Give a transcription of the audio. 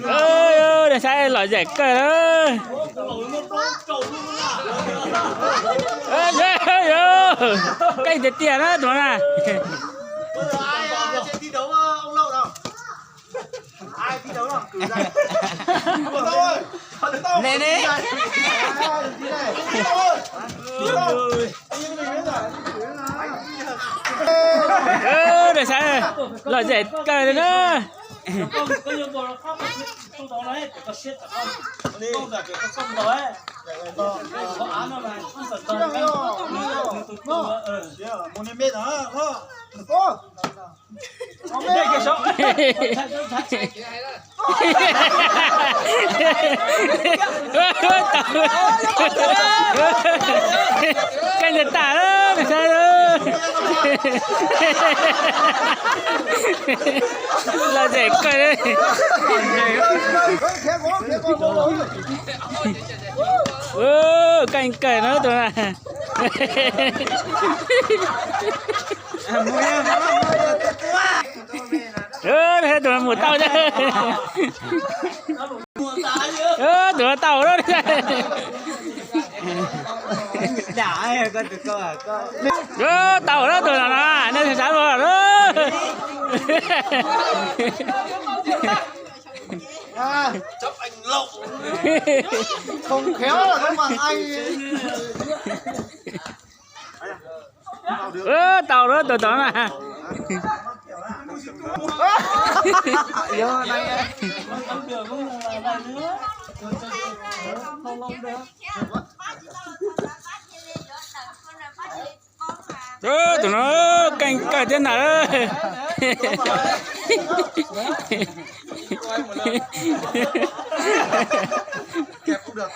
ơi để sai loại rẻ cờ đó cái tiền tiền đó tụi này ai thi đấu ông Lậu nào? Ai thi đấu nào? Cử ra. Nè nè. để sai loại rẻ cờ đó có nhiều bộ nó khác không đó đấy có shit không là cái không đó ấy có án nó này không phải tờ cái một em biết hả? không biết cái số cái gì tả đó để sai đó là rẻ cờ đấy canh cờ nó tụi này thế tụi nó một tàu chứ tụi nó tàu đó Đã ai con được cơ tàu đó tụi nó nên thì sáng rồi đó Chấp anh Lậu. Không khéo là nó mà anh. tàu đó tụi nó nè Vô này. tụi nó canh cờ thế nào đó Kẹp cũng được.